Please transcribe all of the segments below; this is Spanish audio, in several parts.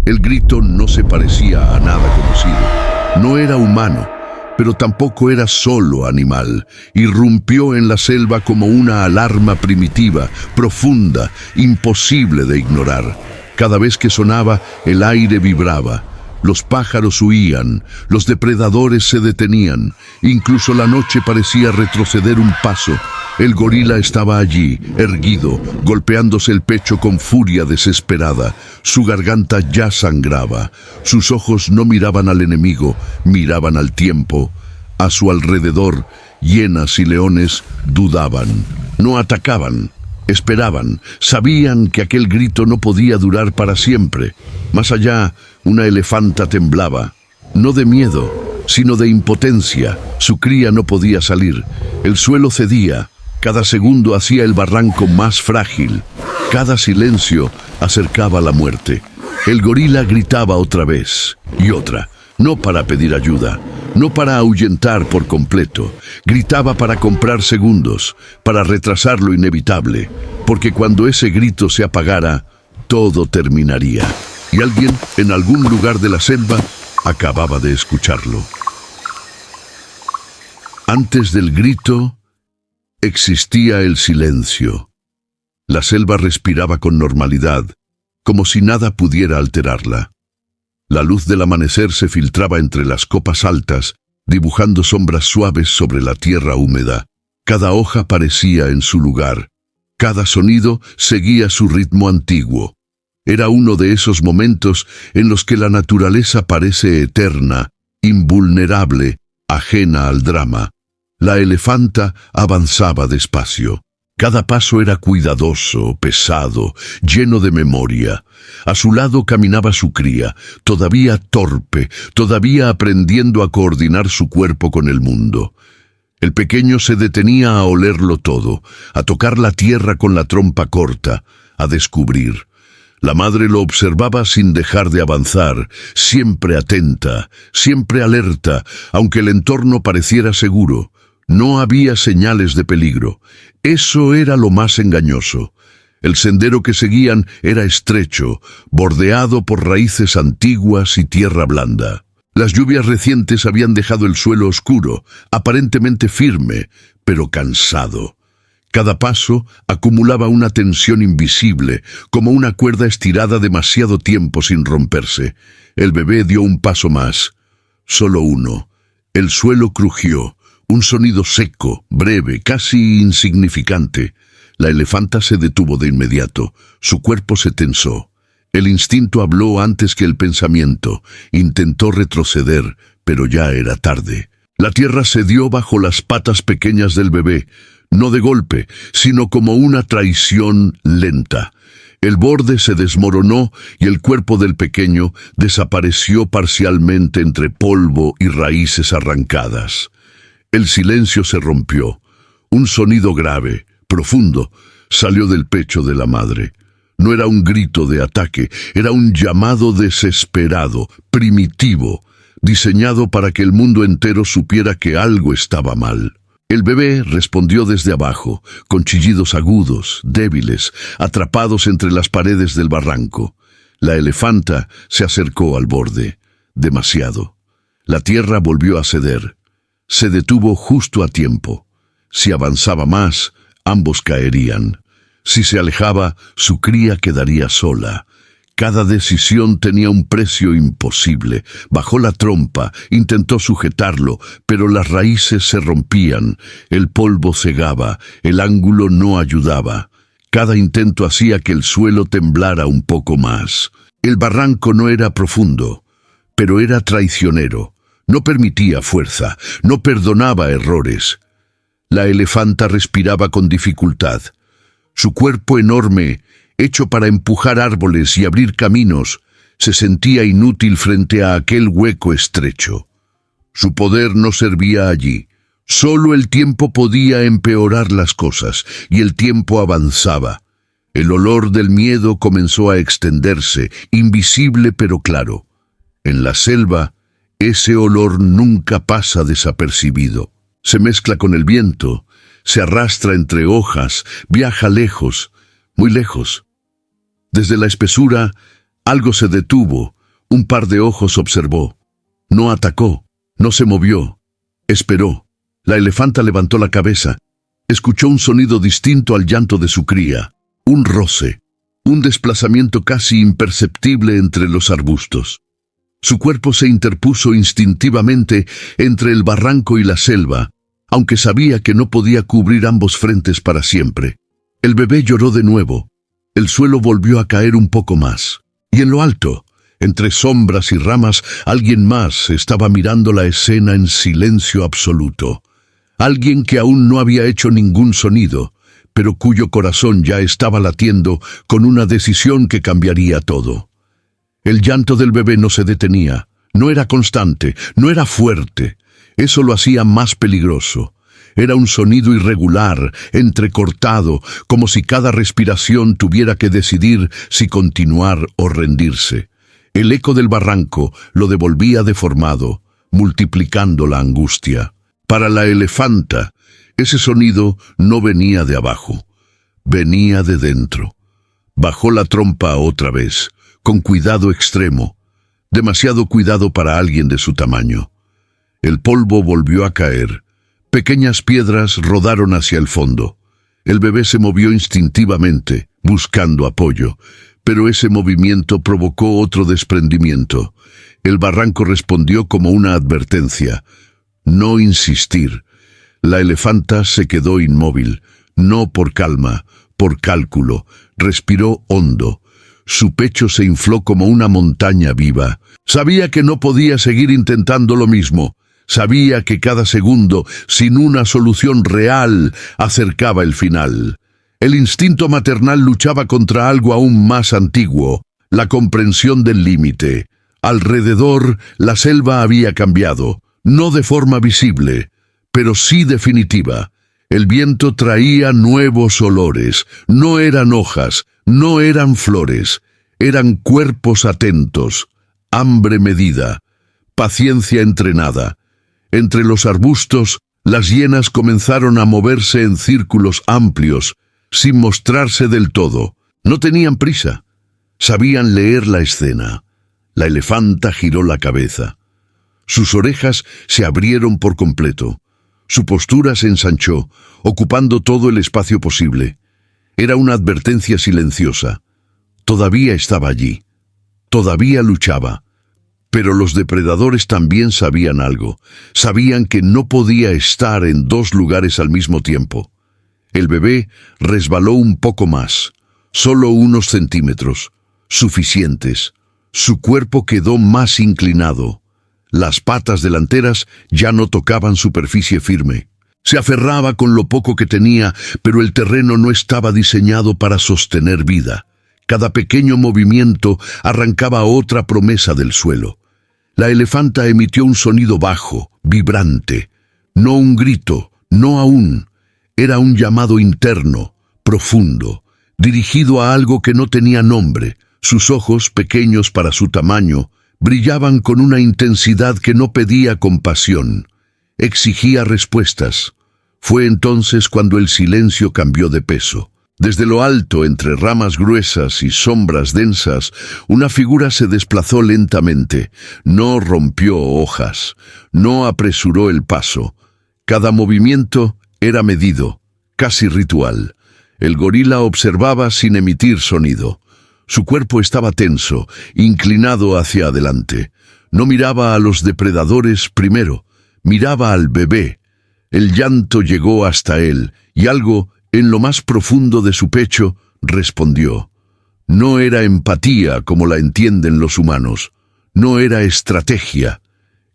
El grito no se parecía a nada conocido. No era humano, pero tampoco era solo animal. Irrumpió en la selva como una alarma primitiva, profunda, imposible de ignorar. Cada vez que sonaba, el aire vibraba. Los pájaros huían, los depredadores se detenían, incluso la noche parecía retroceder un paso. El gorila estaba allí, erguido, golpeándose el pecho con furia desesperada. Su garganta ya sangraba. Sus ojos no miraban al enemigo, miraban al tiempo. A su alrededor, hienas y leones dudaban, no atacaban. Esperaban, sabían que aquel grito no podía durar para siempre. Más allá, una elefanta temblaba, no de miedo, sino de impotencia. Su cría no podía salir. El suelo cedía, cada segundo hacía el barranco más frágil. Cada silencio acercaba la muerte. El gorila gritaba otra vez y otra, no para pedir ayuda, no para ahuyentar por completo. Gritaba para comprar segundos, para retrasar lo inevitable, porque cuando ese grito se apagara, todo terminaría. Y alguien, en algún lugar de la selva, acababa de escucharlo. Antes del grito, existía el silencio. La selva respiraba con normalidad, como si nada pudiera alterarla. La luz del amanecer se filtraba entre las copas altas, dibujando sombras suaves sobre la tierra húmeda. Cada hoja parecía en su lugar. Cada sonido seguía su ritmo antiguo. Era uno de esos momentos en los que la naturaleza parece eterna, invulnerable, ajena al drama. La elefanta avanzaba despacio. Cada paso era cuidadoso, pesado, lleno de memoria. A su lado caminaba su cría, todavía torpe, todavía aprendiendo a coordinar su cuerpo con el mundo. El pequeño se detenía a olerlo todo, a tocar la tierra con la trompa corta, a descubrir. La madre lo observaba sin dejar de avanzar, siempre atenta, siempre alerta, aunque el entorno pareciera seguro. No había señales de peligro. Eso era lo más engañoso. El sendero que seguían era estrecho, bordeado por raíces antiguas y tierra blanda. Las lluvias recientes habían dejado el suelo oscuro, aparentemente firme, pero cansado. Cada paso acumulaba una tensión invisible, como una cuerda estirada demasiado tiempo sin romperse. El bebé dio un paso más. Solo uno. El suelo crujió. Un sonido seco, breve, casi insignificante. La elefanta se detuvo de inmediato. Su cuerpo se tensó. El instinto habló antes que el pensamiento. Intentó retroceder, pero ya era tarde. La tierra cedió bajo las patas pequeñas del bebé, no de golpe, sino como una traición lenta. El borde se desmoronó y el cuerpo del pequeño desapareció parcialmente entre polvo y raíces arrancadas. El silencio se rompió. Un sonido grave, profundo, salió del pecho de la madre. No era un grito de ataque, era un llamado desesperado, primitivo, diseñado para que el mundo entero supiera que algo estaba mal. El bebé respondió desde abajo, con chillidos agudos, débiles, atrapados entre las paredes del barranco. La elefanta se acercó al borde, demasiado. La tierra volvió a ceder. Se detuvo justo a tiempo. Si avanzaba más, ambos caerían. Si se alejaba, su cría quedaría sola. Cada decisión tenía un precio imposible. Bajó la trompa, intentó sujetarlo, pero las raíces se rompían, el polvo cegaba, el ángulo no ayudaba. Cada intento hacía que el suelo temblara un poco más. El barranco no era profundo, pero era traicionero. No permitía fuerza, no perdonaba errores. La elefanta respiraba con dificultad. Su cuerpo enorme, hecho para empujar árboles y abrir caminos, se sentía inútil frente a aquel hueco estrecho. Su poder no servía allí. Solo el tiempo podía empeorar las cosas, y el tiempo avanzaba. El olor del miedo comenzó a extenderse, invisible pero claro. En la selva, ese olor nunca pasa desapercibido. Se mezcla con el viento, se arrastra entre hojas, viaja lejos, muy lejos. Desde la espesura, Algo se detuvo, un par de ojos observó. No atacó, no se movió, esperó. La elefanta levantó la cabeza. Escuchó un sonido distinto al llanto de su cría, un roce, un desplazamiento casi imperceptible entre los arbustos. Su cuerpo se interpuso instintivamente entre el barranco y la selva, aunque sabía que no podía cubrir ambos frentes para siempre. El bebé lloró de nuevo. El suelo volvió a caer un poco más. Y en lo alto, entre sombras y ramas, alguien más estaba mirando la escena en silencio absoluto. Alguien que aún no había hecho ningún sonido, pero cuyo corazón ya estaba latiendo con una decisión que cambiaría todo. El llanto del bebé no se detenía, no era constante, no era fuerte. Eso lo hacía más peligroso. Era un sonido irregular, entrecortado, como si cada respiración tuviera que decidir si continuar o rendirse. El eco del barranco lo devolvía deformado, multiplicando la angustia. Para la elefanta, ese sonido no venía de abajo, venía de dentro. Bajó la trompa otra vez, con cuidado extremo, demasiado cuidado para alguien de su tamaño. El polvo volvió a caer. Pequeñas piedras rodaron hacia el fondo. El bebé se movió instintivamente, buscando apoyo, pero ese movimiento provocó otro desprendimiento. El barranco respondió como una advertencia. No insistir. La elefanta se quedó inmóvil, no por calma, por cálculo. Respiró hondo. Su pecho se infló como una montaña viva. Sabía que no podía seguir intentando lo mismo. Sabía que cada segundo, sin una solución real, acercaba el final. El instinto maternal luchaba contra algo aún más antiguo, la comprensión del límite. Alrededor, la selva había cambiado, no de forma visible, pero sí definitiva. El viento traía nuevos olores, no eran hojas, no eran flores, eran cuerpos atentos, hambre medida, paciencia entrenada. Entre los arbustos, las hienas comenzaron a moverse en círculos amplios, sin mostrarse del todo. No tenían prisa. Sabían leer la escena. La elefanta giró la cabeza. Sus orejas se abrieron por completo. Su postura se ensanchó, ocupando todo el espacio posible. Era una advertencia silenciosa. Todavía estaba allí. Todavía luchaba. Pero los depredadores también sabían algo. Sabían que no podía estar en dos lugares al mismo tiempo. El bebé resbaló un poco más, solo unos centímetros, suficientes. Su cuerpo quedó más inclinado. Las patas delanteras ya no tocaban superficie firme. Se aferraba con lo poco que tenía, pero el terreno no estaba diseñado para sostener vida. Cada pequeño movimiento arrancaba otra promesa del suelo. La elefanta emitió un sonido bajo, vibrante. No un grito, no aún. Era un llamado interno, profundo, dirigido a algo que no tenía nombre. Sus ojos, pequeños para su tamaño, brillaban con una intensidad que no pedía compasión. Exigía respuestas. Fue entonces cuando el silencio cambió de peso. Desde lo alto, entre ramas gruesas y sombras densas, una figura se desplazó lentamente. No rompió hojas, no apresuró el paso. Cada movimiento era medido, casi ritual. El gorila observaba sin emitir sonido. Su cuerpo estaba tenso, inclinado hacia adelante. No miraba a los depredadores primero, miraba al bebé. El llanto llegó hasta él, y algo, en lo más profundo de su pecho, respondió. No era empatía como la entienden los humanos. No era estrategia.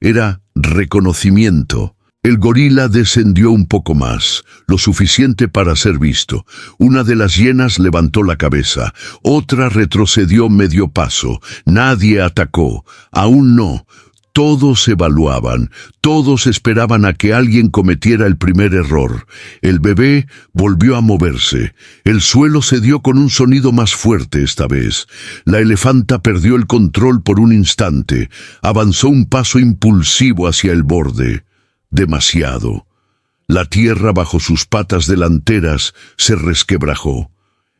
Era reconocimiento. El gorila descendió un poco más, lo suficiente para ser visto. Una de las hienas levantó la cabeza, otra retrocedió medio paso. Nadie atacó, aún no. Todos evaluaban, todos esperaban a que alguien cometiera el primer error. El bebé volvió a moverse. El suelo cedió con un sonido más fuerte esta vez. La elefanta perdió el control por un instante. Avanzó un paso impulsivo hacia el borde. Demasiado. La tierra bajo sus patas delanteras se resquebrajó.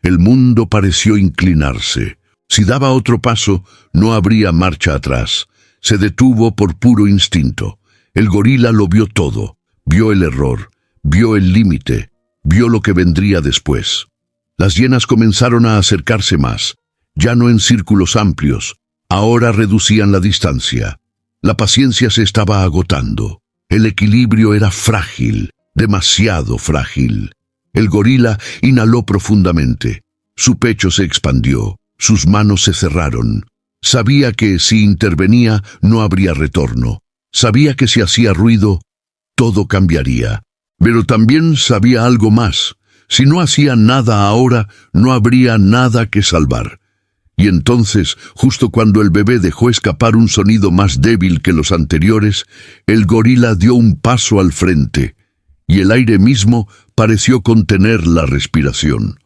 El mundo pareció inclinarse. Si daba otro paso, no habría marcha atrás. Se detuvo por puro instinto. El gorila lo vio todo. Vio el error, vio el límite, vio lo que vendría después. Las hienas comenzaron a acercarse más, ya no en círculos amplios, ahora reducían la distancia. La paciencia se estaba agotando. El equilibrio era frágil, demasiado frágil. El gorila inhaló profundamente. Su pecho se expandió, sus manos se cerraron. Sabía que si intervenía no habría retorno. Sabía que si hacía ruido, todo cambiaría. Pero también sabía algo más. Si no hacía nada ahora, no habría nada que salvar. Y entonces, justo cuando el bebé dejó escapar un sonido más débil que los anteriores, el gorila dio un paso al frente, y el aire mismo pareció contener la respiración.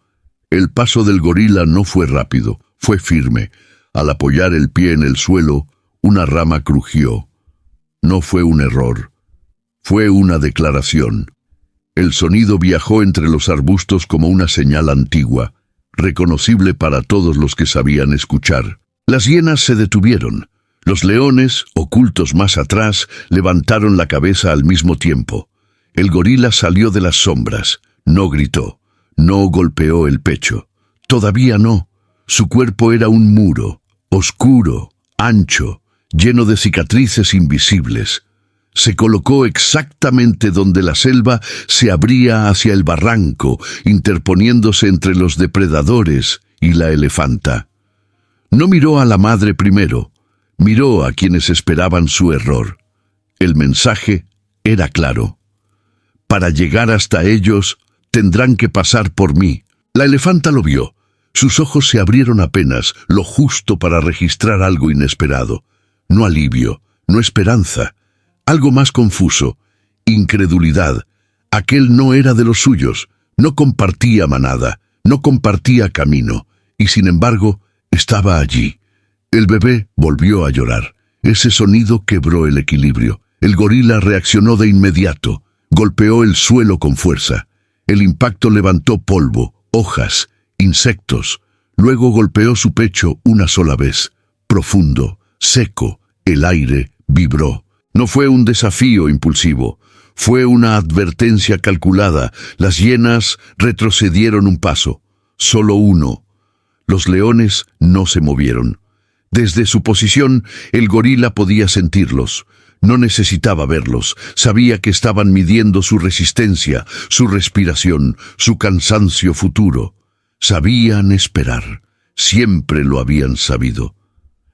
El paso del gorila no fue rápido, fue firme. Al apoyar el pie en el suelo, una rama crujió. No fue un error, fue una declaración. El sonido viajó entre los arbustos como una señal antigua, reconocible para todos los que sabían escuchar. Las hienas se detuvieron. Los leones, ocultos más atrás, levantaron la cabeza al mismo tiempo. El gorila salió de las sombras. No gritó, no golpeó el pecho. Todavía no. Su cuerpo era un muro, oscuro, ancho, lleno de cicatrices invisibles. Se colocó exactamente donde la selva se abría hacia el barranco, interponiéndose entre los depredadores y la elefanta. No miró a la madre primero, miró a quienes esperaban su error. El mensaje era claro. Para llegar hasta ellos, tendrán que pasar por mí. La elefanta lo vio. Sus ojos se abrieron apenas, lo justo para registrar algo inesperado. No alivio, no esperanza. Algo más confuso, incredulidad. Aquel no era de los suyos, no compartía manada, no compartía camino, y sin embargo, estaba allí. El bebé volvió a llorar. Ese sonido quebró el equilibrio. El gorila reaccionó de inmediato, golpeó el suelo con fuerza. El impacto levantó polvo, hojas, insectos. Luego golpeó su pecho una sola vez, profundo, seco. El aire vibró. No fue un desafío impulsivo, fue una advertencia calculada. Las hienas retrocedieron un paso, solo uno. Los leones no se movieron. Desde su posición, el gorila podía sentirlos. No necesitaba verlos, sabía que estaban midiendo su resistencia, su respiración, su cansancio futuro. Sabían esperar, siempre lo habían sabido.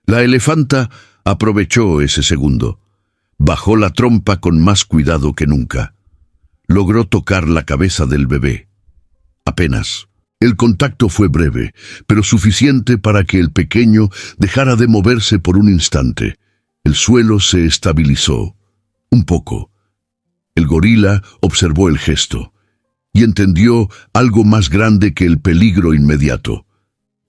La elefanta aprovechó ese segundo. Bajó la trompa con más cuidado que nunca. Logró tocar la cabeza del bebé. Apenas. El contacto fue breve, pero suficiente para que el pequeño dejara de moverse por un instante. El suelo se estabilizó. Un poco. El gorila observó el gesto y entendió algo más grande que el peligro inmediato.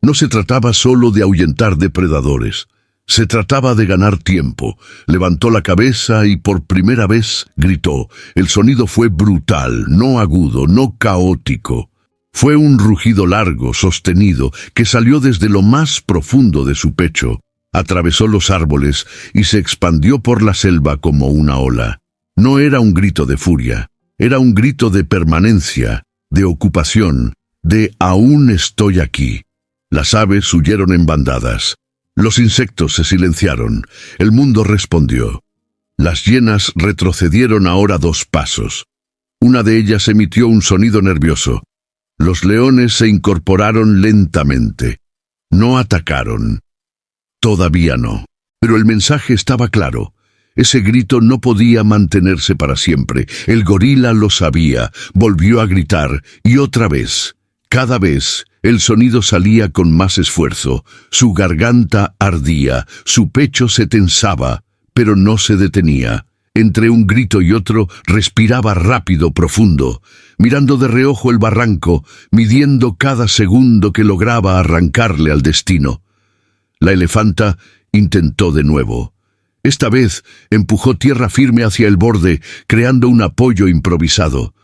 No se trataba solo de ahuyentar depredadores. Se trataba de ganar tiempo. Levantó la cabeza y por primera vez gritó. El sonido fue brutal, no agudo, no caótico. Fue un rugido largo, sostenido, que salió desde lo más profundo de su pecho. Atravesó los árboles y se expandió por la selva como una ola. No era un grito de furia, era un grito de permanencia, de ocupación, de aún estoy aquí. Las aves huyeron en bandadas. Los insectos se silenciaron. El mundo respondió. Las hienas retrocedieron ahora 2 pasos. Una de ellas emitió un sonido nervioso. Los leones se incorporaron lentamente. No atacaron. Todavía no. Pero el mensaje estaba claro. Ese grito no podía mantenerse para siempre. El gorila lo sabía. Volvió a gritar, y otra vez. Cada vez, el sonido salía con más esfuerzo. Su garganta ardía, su pecho se tensaba, pero no se detenía. Entre un grito y otro, respiraba rápido, profundo, mirando de reojo el barranco, midiendo cada segundo que lograba arrancarle al destino. La elefanta intentó de nuevo. Esta vez empujó tierra firme hacia el borde, creando un apoyo improvisado.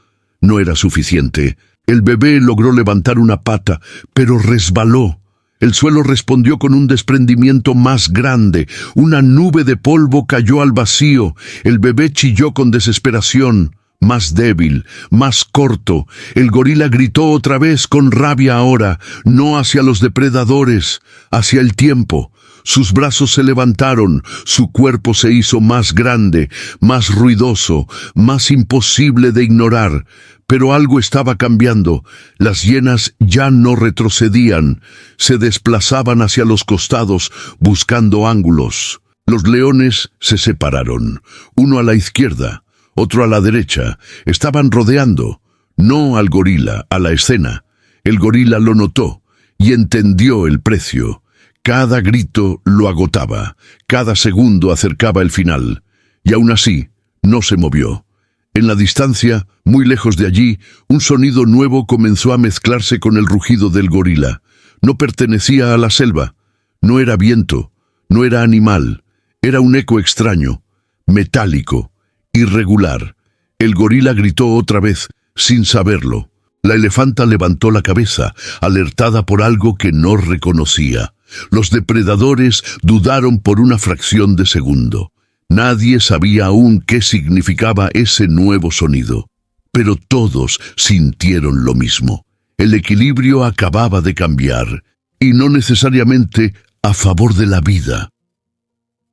No era suficiente. El bebé logró levantar una pata, pero resbaló. El suelo respondió con un desprendimiento más grande. Una nube de polvo cayó al vacío. El bebé chilló con desesperación. Más débil, más corto. El gorila gritó otra vez con rabia ahora, no hacia los depredadores, hacia el tiempo. Sus brazos se levantaron, su cuerpo se hizo más grande, más ruidoso, más imposible de ignorar. Pero algo estaba cambiando. Las hienas ya no retrocedían, se desplazaban hacia los costados, buscando ángulos. Los leones se separaron, uno a la izquierda, otro a la derecha. Estaban rodeando, no al gorila, a la escena. El gorila lo notó y entendió el precio. Cada grito lo agotaba, cada segundo acercaba el final, y aún así no se movió. En la distancia, muy lejos de allí, un sonido nuevo comenzó a mezclarse con el rugido del gorila. No pertenecía a la selva, no era viento, no era animal, era un eco extraño, metálico, irregular. El gorila gritó otra vez, sin saberlo. La elefanta levantó la cabeza, alertada por algo que no reconocía. Los depredadores dudaron por una fracción de segundo. Nadie sabía aún qué significaba ese nuevo sonido. Pero todos sintieron lo mismo. El equilibrio acababa de cambiar, y no necesariamente a favor de la vida.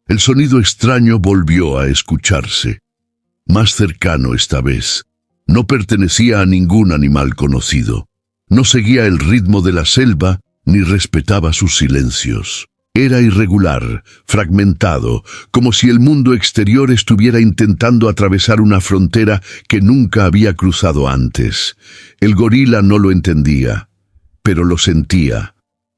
El sonido extraño volvió a escucharse. Más cercano esta vez. No pertenecía a ningún animal conocido. No seguía el ritmo de la selva, ni respetaba sus silencios. Era irregular, fragmentado, como si el mundo exterior estuviera intentando atravesar una frontera que nunca había cruzado antes. El gorila no lo entendía, pero lo sentía.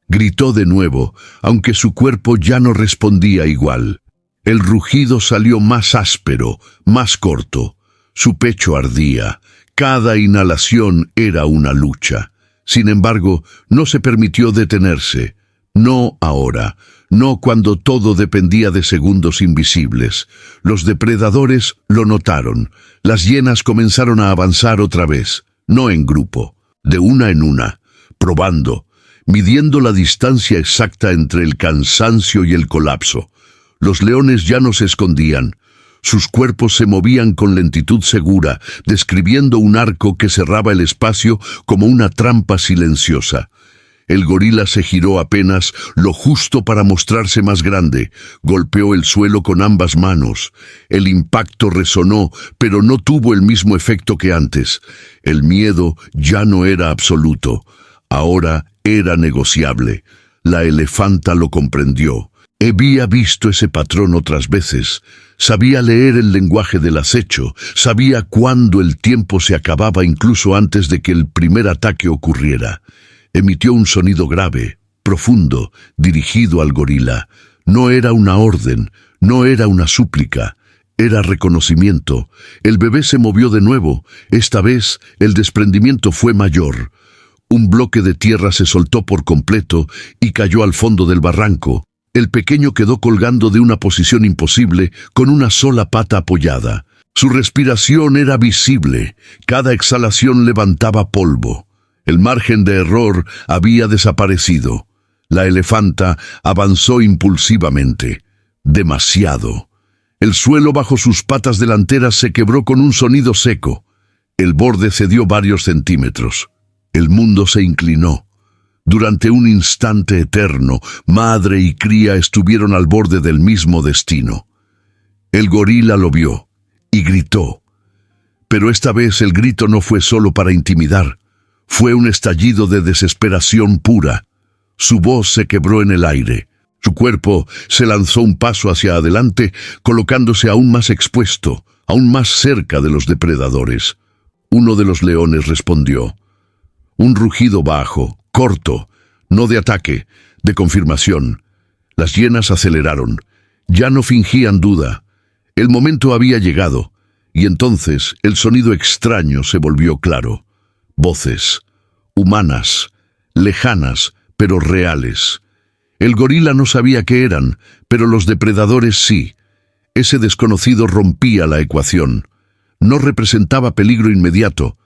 Gritó de nuevo, aunque su cuerpo ya no respondía igual. El rugido salió más áspero, más corto. Su pecho ardía. Cada inhalación era una lucha. Sin embargo, no se permitió detenerse. No ahora, no cuando todo dependía de segundos invisibles. Los depredadores lo notaron. Las hienas comenzaron a avanzar otra vez, no en grupo, de una en una, probando, midiendo la distancia exacta entre el cansancio y el colapso. Los leones ya no se escondían. Sus cuerpos se movían con lentitud segura, describiendo un arco que cerraba el espacio como una trampa silenciosa. El gorila se giró apenas lo justo para mostrarse más grande. Golpeó el suelo con ambas manos. El impacto resonó, pero no tuvo el mismo efecto que antes. El miedo ya no era absoluto. Ahora era negociable. La elefanta lo comprendió. Había visto ese patrón otras veces. Sabía leer el lenguaje del acecho. Sabía cuándo el tiempo se acababa incluso antes de que el primer ataque ocurriera. Emitió un sonido grave, profundo, dirigido al gorila. No era una orden, no era una súplica, era reconocimiento. El bebé se movió de nuevo. Esta vez el desprendimiento fue mayor. Un bloque de tierra se soltó por completo y cayó al fondo del barranco. El pequeño quedó colgando de una posición imposible, con una sola pata apoyada. Su respiración era visible. Cada exhalación levantaba polvo. El margen de error había desaparecido. La elefanta avanzó impulsivamente. Demasiado. El suelo bajo sus patas delanteras se quebró con un sonido seco. El borde cedió varios centímetros. El mundo se inclinó. Durante un instante eterno, madre y cría estuvieron al borde del mismo destino. El gorila lo vio y gritó. Pero esta vez el grito no fue solo para intimidar. Fue un estallido de desesperación pura. Su voz se quebró en el aire. Su cuerpo se lanzó un paso hacia adelante, colocándose aún más expuesto, aún más cerca de los depredadores. Uno de los leones respondió. Un rugido bajo, corto, no de ataque, de confirmación. Las hienas aceleraron. Ya no fingían duda. El momento había llegado, y entonces el sonido extraño se volvió claro. Voces, humanas, lejanas, pero reales. El gorila no sabía qué eran, pero los depredadores sí. Ese desconocido rompía la ecuación. No representaba peligro inmediato,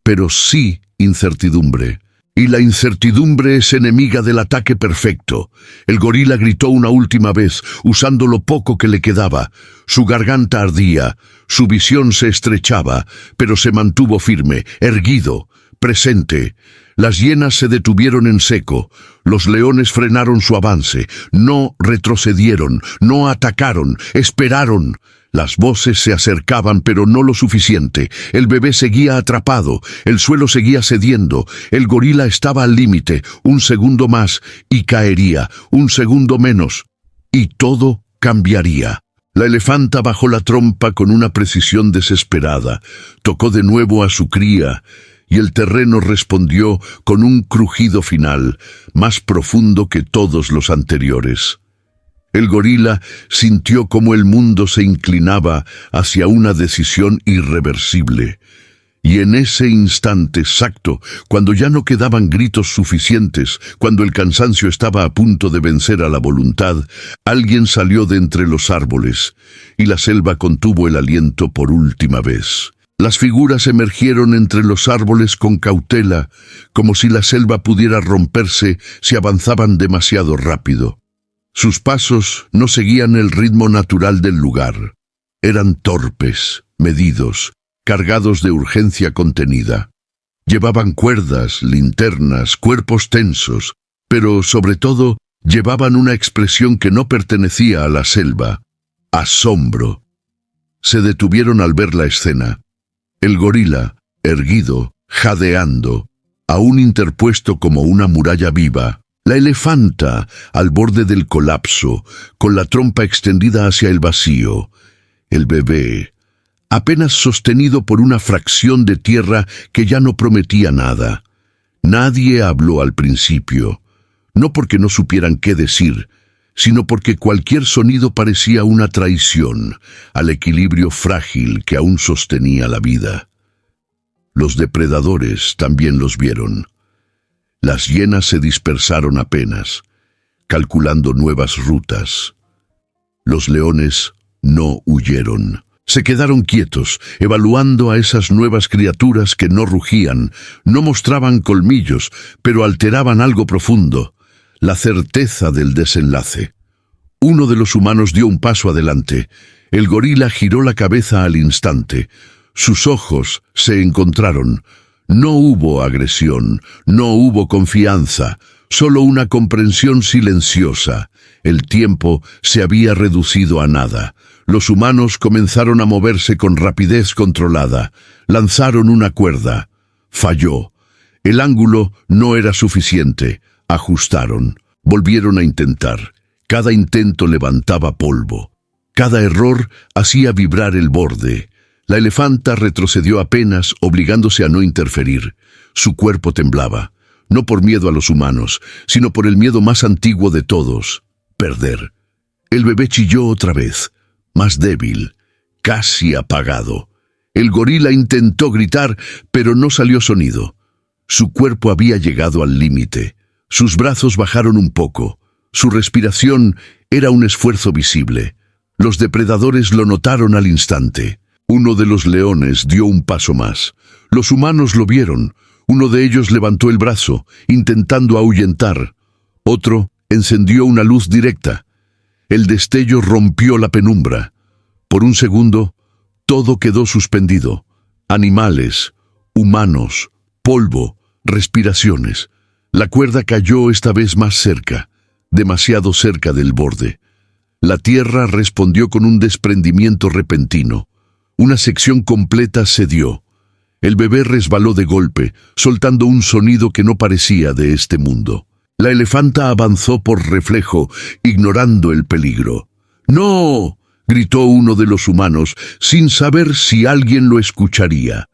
pero sí incertidumbre. Y la incertidumbre es enemiga del ataque perfecto. El gorila gritó una última vez, usando lo poco que le quedaba. Su garganta ardía, su visión se estrechaba, pero se mantuvo firme, erguido, presente. Las hienas se detuvieron en seco. Los leones frenaron su avance. No retrocedieron, no atacaron, esperaron. Las voces se acercaban, pero no lo suficiente. El bebé seguía atrapado, el suelo seguía cediendo, el gorila estaba al límite. Un segundo más y caería, un segundo menos, y todo cambiaría. La elefanta bajó la trompa con una precisión desesperada. Tocó de nuevo a su cría, y el terreno respondió con un crujido final, más profundo que todos los anteriores. El gorila sintió cómo el mundo se inclinaba hacia una decisión irreversible. Y en ese instante exacto, cuando ya no quedaban gritos suficientes, cuando el cansancio estaba a punto de vencer a la voluntad, alguien salió de entre los árboles, y la selva contuvo el aliento por última vez. Las figuras emergieron entre los árboles con cautela, como si la selva pudiera romperse si avanzaban demasiado rápido. Sus pasos no seguían el ritmo natural del lugar. Eran torpes, medidos, cargados de urgencia contenida. Llevaban cuerdas, linternas, cuerpos tensos, pero sobre todo llevaban una expresión que no pertenecía a la selva: asombro. Se detuvieron al ver la escena. El gorila, erguido, jadeando, aún interpuesto como una muralla viva. La elefanta, al borde del colapso, con la trompa extendida hacia el vacío. El bebé, apenas sostenido por una fracción de tierra que ya no prometía nada. Nadie habló al principio, no porque no supieran qué decir, sino porque cualquier sonido parecía una traición al equilibrio frágil que aún sostenía la vida. Los depredadores también los vieron. Las hienas se dispersaron apenas, calculando nuevas rutas. Los leones no huyeron. Se quedaron quietos, evaluando a esas nuevas criaturas que no rugían, no mostraban colmillos, pero alteraban algo profundo: la certeza del desenlace. Uno de los humanos dio un paso adelante. El gorila giró la cabeza al instante. Sus ojos se encontraron. No hubo agresión, no hubo confianza, solo una comprensión silenciosa. El tiempo se había reducido a nada. Los humanos comenzaron a moverse con rapidez controlada. Lanzaron una cuerda. Falló. El ángulo no era suficiente. Ajustaron. Volvieron a intentar. Cada intento levantaba polvo. Cada error hacía vibrar el borde. La elefanta retrocedió apenas, obligándose a no interferir. Su cuerpo temblaba, no por miedo a los humanos, sino por el miedo más antiguo de todos: perder. El bebé chilló otra vez, más débil, casi apagado. El gorila intentó gritar, pero no salió sonido. Su cuerpo había llegado al límite. Sus brazos bajaron un poco. Su respiración era un esfuerzo visible. Los depredadores lo notaron al instante. Uno de los leones dio un paso más. Los humanos lo vieron. Uno de ellos levantó el brazo, intentando ahuyentar. Otro encendió una luz directa. El destello rompió la penumbra. Por un segundo, todo quedó suspendido. Animales, humanos, polvo, respiraciones. La cuerda cayó esta vez más cerca, demasiado cerca del borde. La tierra respondió con un desprendimiento repentino. Una sección completa cedió. El bebé resbaló de golpe, soltando un sonido que no parecía de este mundo. La elefanta avanzó por reflejo, ignorando el peligro. ¡No!, gritó uno de los humanos, sin saber si alguien lo escucharía.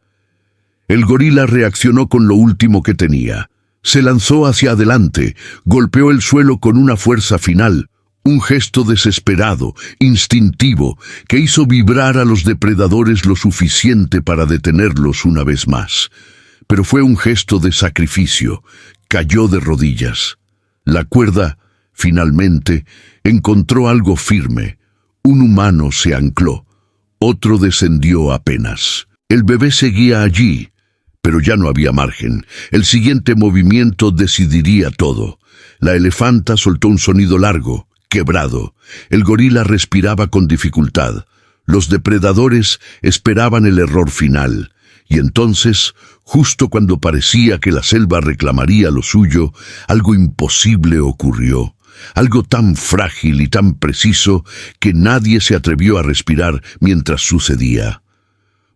El gorila reaccionó con lo último que tenía. Se lanzó hacia adelante, golpeó el suelo con una fuerza final. Un gesto desesperado, instintivo, que hizo vibrar a los depredadores lo suficiente para detenerlos una vez más. Pero fue un gesto de sacrificio. Cayó de rodillas. La cuerda, finalmente, encontró algo firme. Un humano se ancló. Otro descendió apenas. El bebé seguía allí, Pero ya no había margen. El siguiente movimiento decidiría todo. La elefanta soltó un sonido largo, quebrado. El gorila respiraba con dificultad. Los depredadores esperaban el error final. Y entonces, justo cuando parecía que la selva reclamaría lo suyo, algo imposible ocurrió. Algo tan frágil y tan preciso que nadie se atrevió a respirar mientras sucedía.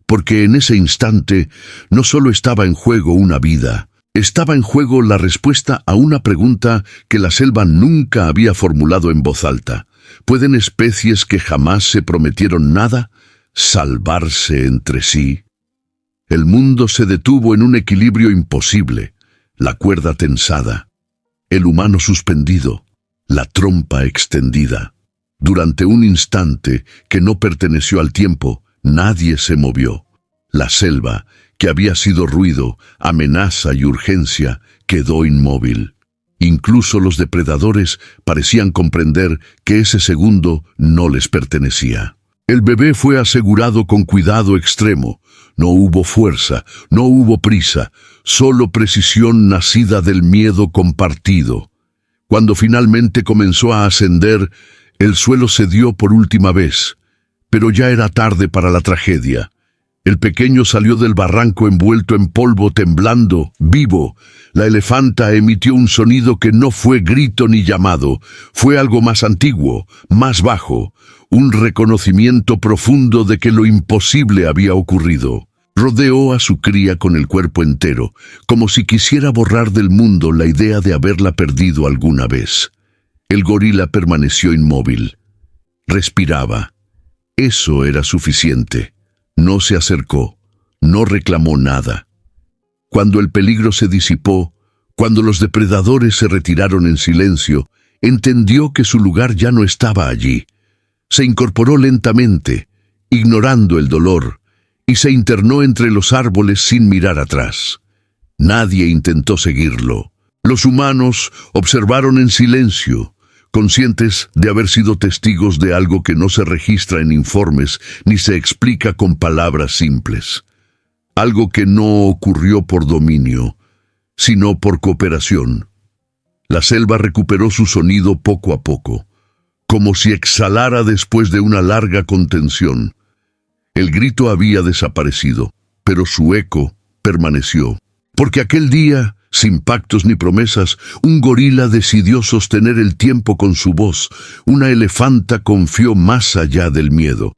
Porque en ese instante no solo estaba en juego una vida, estaba en juego la respuesta a una pregunta que la selva nunca había formulado en voz alta. ¿Pueden especies que jamás se prometieron nada salvarse entre sí? El mundo se detuvo en un equilibrio imposible, la cuerda tensada, el humano suspendido, la trompa extendida. Durante un instante que no perteneció al tiempo, nadie se movió. La selva, que había sido ruido, amenaza y urgencia, quedó inmóvil. Incluso los depredadores parecían comprender que ese segundo no les pertenecía. El bebé fue asegurado con cuidado extremo. No hubo fuerza, no hubo prisa, solo precisión nacida del miedo compartido. Cuando finalmente comenzó a ascender, el suelo cedió por última vez, pero ya era tarde para la tragedia. El pequeño salió del barranco envuelto en polvo, temblando, vivo. La elefanta emitió un sonido que no fue grito ni llamado, fue algo más antiguo, más bajo, un reconocimiento profundo de que lo imposible había ocurrido. Rodeó a su cría con el cuerpo entero, como si quisiera borrar del mundo la idea de haberla perdido alguna vez. El gorila permaneció inmóvil. Respiraba. Eso era suficiente. No se acercó, no reclamó nada. Cuando el peligro se disipó, cuando los depredadores se retiraron en silencio, entendió que su lugar ya no estaba allí. Se incorporó lentamente, ignorando el dolor, y se internó entre los árboles sin mirar atrás. Nadie intentó seguirlo. Los humanos observaron en silencio, conscientes de haber sido testigos de algo que no se registra en informes ni se explica con palabras simples. Algo que no ocurrió por dominio, sino por cooperación. La selva recuperó su sonido poco a poco, como si exhalara después de una larga contención. El grito había desaparecido, pero su eco permaneció. Porque aquel día, sin pactos ni promesas, un gorila decidió sostener el tiempo con su voz, una elefanta confió más allá del miedo,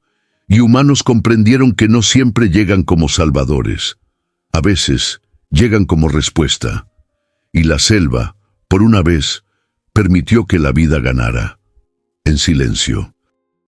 y humanos comprendieron que no siempre llegan como salvadores. A veces, llegan como respuesta. Y la selva, por una vez, permitió que la vida ganara. En silencio.